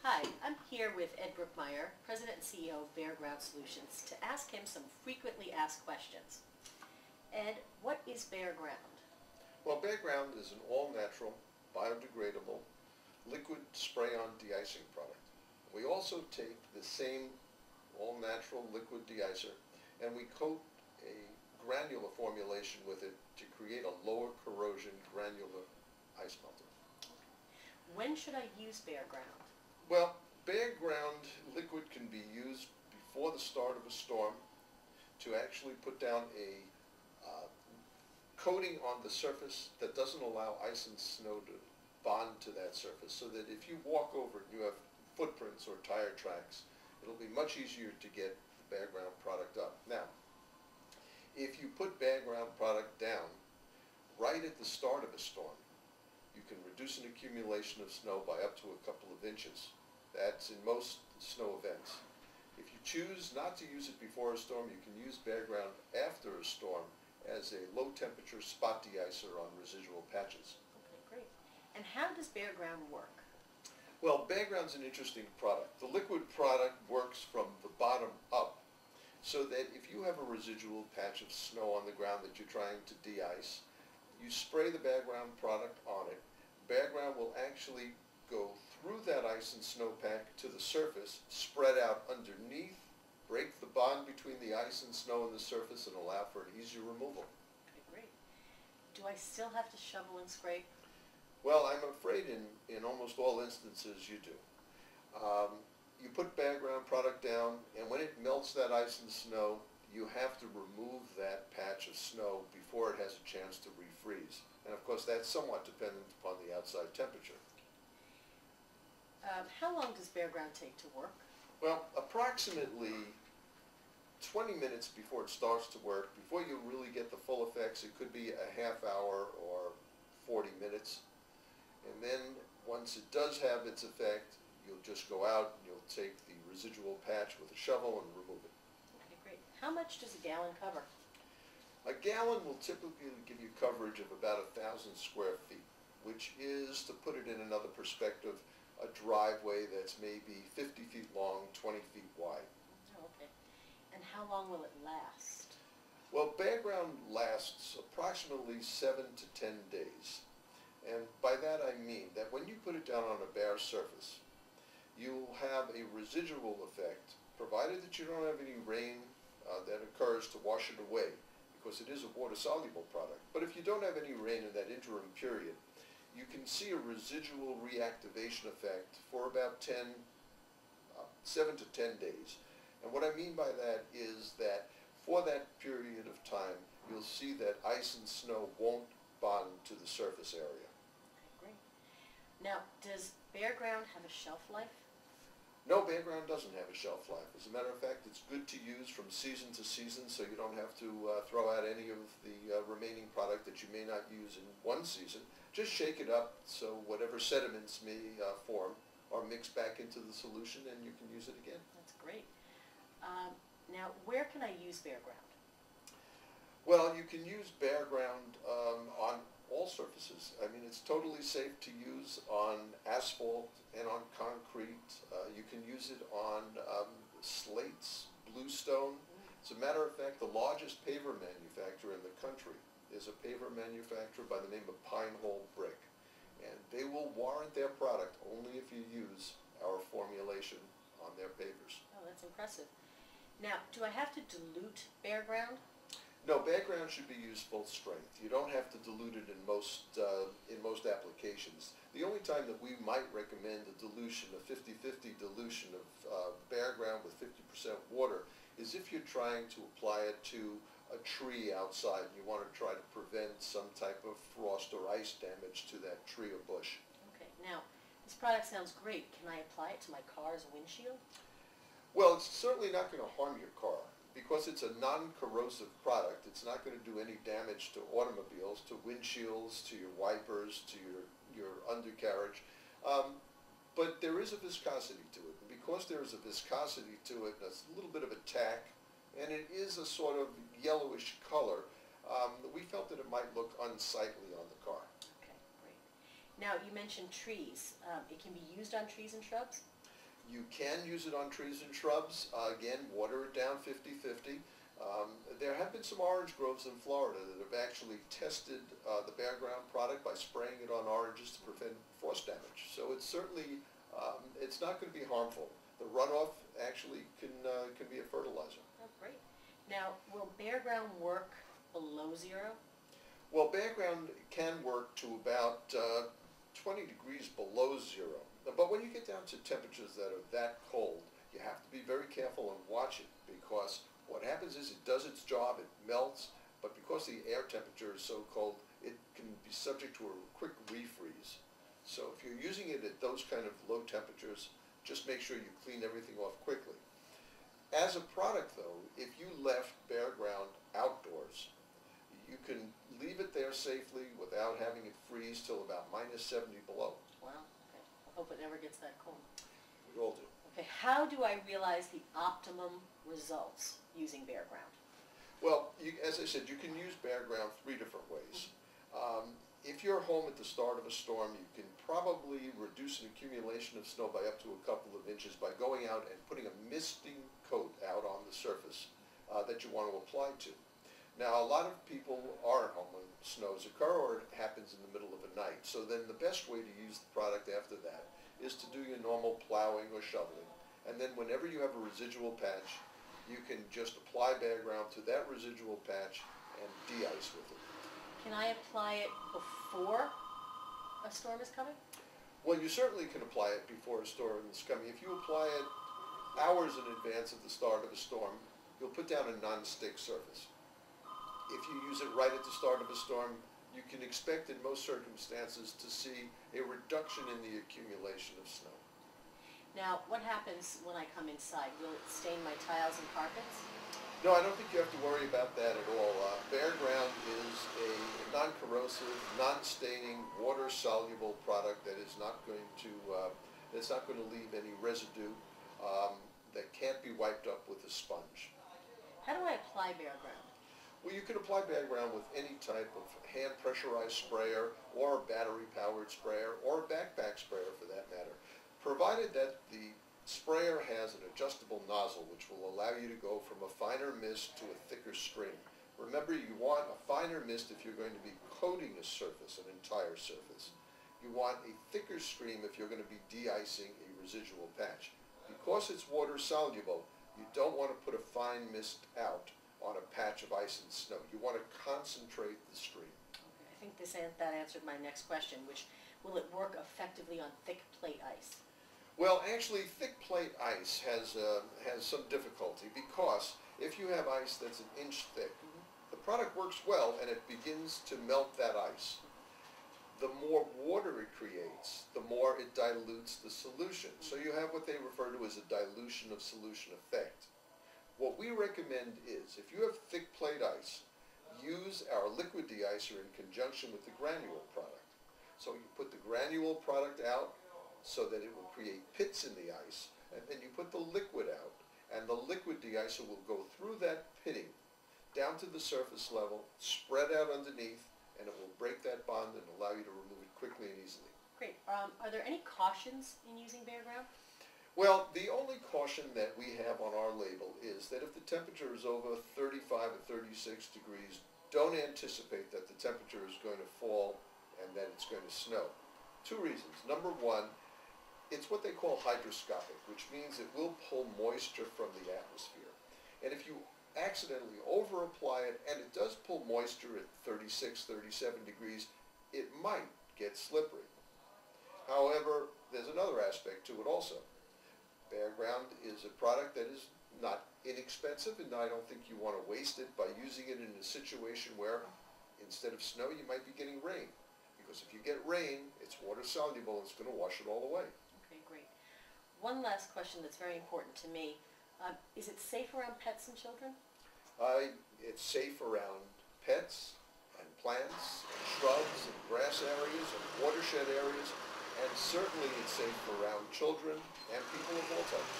Hi, I'm here with Ed Brookmeyer, President and CEO of Bare Ground Solutions, to ask him some frequently asked questions. Ed, what is Bare Ground? Well, Bare Ground is an all-natural, biodegradable, liquid spray-on de-icing product. We also take the same all-natural liquid de-icer and we coat a granular formulation with it to create a lower corrosion granular ice melter. When should I use Bare Ground? Well, Bare Ground liquid can be used before the start of a storm to actually put down a coating on the surface that doesn't allow ice and snow to bond to that surface, so that if you walk over it and you have footprints or tire tracks, it'll be much easier to get the Bare Ground product up. Now, if you put Bare Ground product down right at the start of a storm, you can reduce an accumulation of snow by up to a couple of inches. That's in most snow events. If you choose not to use it before a storm, you can use Bare Ground after a storm as a low temperature spot de-icer on residual patches. Okay, great. And how does Bare Ground work? Well, Bare Ground's an interesting product. The liquid product works from the bottom up, so that if you have a residual patch of snow on the ground that you're trying to de-ice, you spray the Bare Ground product on it. Bare Ground will actually go through that ice and snowpack to the surface, spread out underneath, break the bond between the ice and snow and the surface, and allow for an easier removal. Okay, great. Do I still have to shovel and scrape? Well, I'm afraid in almost all instances you do. You put Bare Ground product down, and when it melts that ice and snow, you have to remove that patch of snow before it has a chance to refreeze. And of course, that's somewhat dependent upon the outside temperature. How long does Bare Ground take to work? Well, approximately 20 minutes before it starts to work. Before you really get the full effects, it could be a half hour or 40 minutes. And then once it does have its effect, you'll just go out and you'll take the residual patch with a shovel and remove it. Okay, great. How much does a gallon cover? A gallon will typically give you coverage of about 1,000 square feet, which is, to put it in another perspective, a driveway that's maybe 50 feet long, 20 feet wide. Oh, okay. And how long will it last? Well, Bare Ground lasts approximately 7 to 10 days. And by that I mean that when you put it down on a bare surface, you'll have a residual effect, provided that you don't have any rain that occurs to wash it away, because it is a water-soluble product. But if you don't have any rain in that interim period, you can see a residual reactivation effect for about 7 to 10 days. And what I mean by that is that for that period of time, you'll see that ice and snow won't bond to the surface area. Okay, great. Now, does Bare Ground have a shelf life? No, Bare Ground doesn't have a shelf life. As a matter of fact, it's good to use from season to season, so you don't have to throw out any of the remaining product that you may not use in one season. Just shake it up so whatever sediments may form are mixed back into the solution, and you can use it again. That's great. Now, where can I use Bare Ground? Well, you can use Bare Ground on all surfaces. I mean, it's totally safe to use on asphalt and on concrete. You can use it on slates, bluestone. As a matter of fact, the largest paver manufacturer in the country is a paver manufacturer by the name of Pine Hole Brick. And they will warrant their product only if you use our formulation on their pavers. Oh, that's impressive. Now, do I have to dilute Bare Ground? No, Bare Ground should be used full strength. You don't have to dilute it in most applications. The only time that we might recommend a dilution, a 50-50 dilution of Bare Ground with 50% water, is if you're trying to apply it to a tree outside and you want to try to prevent some type of frost or ice damage to that tree or bush. Okay, now, this product sounds great. Can I apply it to my car's windshield? Well, it's certainly not going to harm your car. Because it's a non-corrosive product, it's not going to do any damage to automobiles, to windshields, to your wipers, to your undercarriage. But there is a viscosity to it. And because there is a viscosity to it, and it's a little bit of a tack, and it is a sort of yellowish color, we felt that it might look unsightly on the car. Okay, great. Now, you mentioned trees. It can be used on trees and shrubs? You can use it on trees and shrubs. Again, water it down 50-50. There have been some orange groves in Florida that have actually tested the Bare Ground product by spraying it on oranges to prevent frost damage. So it's certainly, it's not going to be harmful. The runoff actually can be a fertilizer. Oh, great. Now, will Bare Ground work below zero? Well, Bare Ground can work to about 20 degrees below zero. But when you get down to temperatures that are that cold, you have to be very careful and watch it, because what happens is it does its job, it melts, but because the air temperature is so cold, it can be subject to a quick refreeze. So if you're using it at those kind of low temperatures, just make sure you clean everything off quickly. As a product though, if you left Bare Ground outdoors, you can leave it there safely without having it freeze till about -70 below. Wow, okay. I hope it never gets that cold. We all do. Okay, how do I realize the optimum results using Bare Ground? Well, as I said, you can use Bare Ground 3 different ways. If you're home at the start of a storm, you can probably reduce an accumulation of snow by up to a couple of inches by going out and putting a misting coat out on the surface that you want to apply to. Now, a lot of people aren't home when snows occur, or it happens in the middle of the night. So then the best way to use the product after that is to do your normal plowing or shoveling. And then whenever you have a residual patch, you can just apply Bare Ground to that residual patch and de-ice with it. Can I apply it before a storm is coming? Well, you certainly can apply it before a storm is coming. If you apply it hours in advance of the start of a storm, you'll put down a non-stick surface. If you use it right at the start of a storm, you can expect in most circumstances to see a reduction in the accumulation of snow. Now, what happens when I come inside? Will it stain my tiles and carpets? No, I don't think you have to worry about that at all. Bare Ground is a non-corrosive, non-staining, water-soluble product that is not going to leave any residue that can't be wiped up with a sponge. How do I apply Bare Ground? Well, you can apply Bare Ground with any type of hand pressurized sprayer or a battery powered sprayer or a backpack sprayer for that matter, provided that the sprayer has an adjustable nozzle which will allow you to go from a finer mist to a thicker stream. Remember, you want a finer mist if you're going to be coating a surface, an entire surface. You want a thicker stream if you're going to be de-icing a residual patch. Because it's water soluble, you don't want to put a fine mist out on a patch of ice and snow. You want to concentrate the stream. Okay, I think that answered my next question, which will it work effectively on thick plate ice? Well, actually, thick plate ice has some difficulty, because if you have ice that's an inch thick, the product works well and it begins to melt that ice. The more water it creates, the more it dilutes the solution. So you have what they refer to as a dilution of solution effect. What we recommend is, if you have thick plate ice, use our liquid de-icer in conjunction with the granule product. So you put the granule product out so that it will create pits in the ice, and then you put the liquid out, and the liquid de-icer will go through that pitting down to the surface level, spread out underneath, and it will break that bond and allow you to remove it quickly and easily. Great. Are there any cautions in using Bare Ground? Well, the only caution that we have on our label is that if the temperature is over 35 or 36 degrees, don't anticipate that the temperature is going to fall and that it's going to snow. Two reasons. Number one, it's what they call hydroscopic, which means it will pull moisture from the atmosphere. And if you accidentally over-apply it, and it does pull moisture at 36, 37 degrees, it might get slippery. However, there's another aspect to it also. Bare Ground is a product that is not inexpensive, and I don't think you want to waste it by using it in a situation where instead of snow you might be getting rain. Because if you get rain, it's water soluble and it's going to wash it all away. Okay, great. One last question that's very important to me. Is it safe around pets and children? It's safe around pets and plants and shrubs and grass areas and watershed areas, and certainly it's safe around children and people of all types.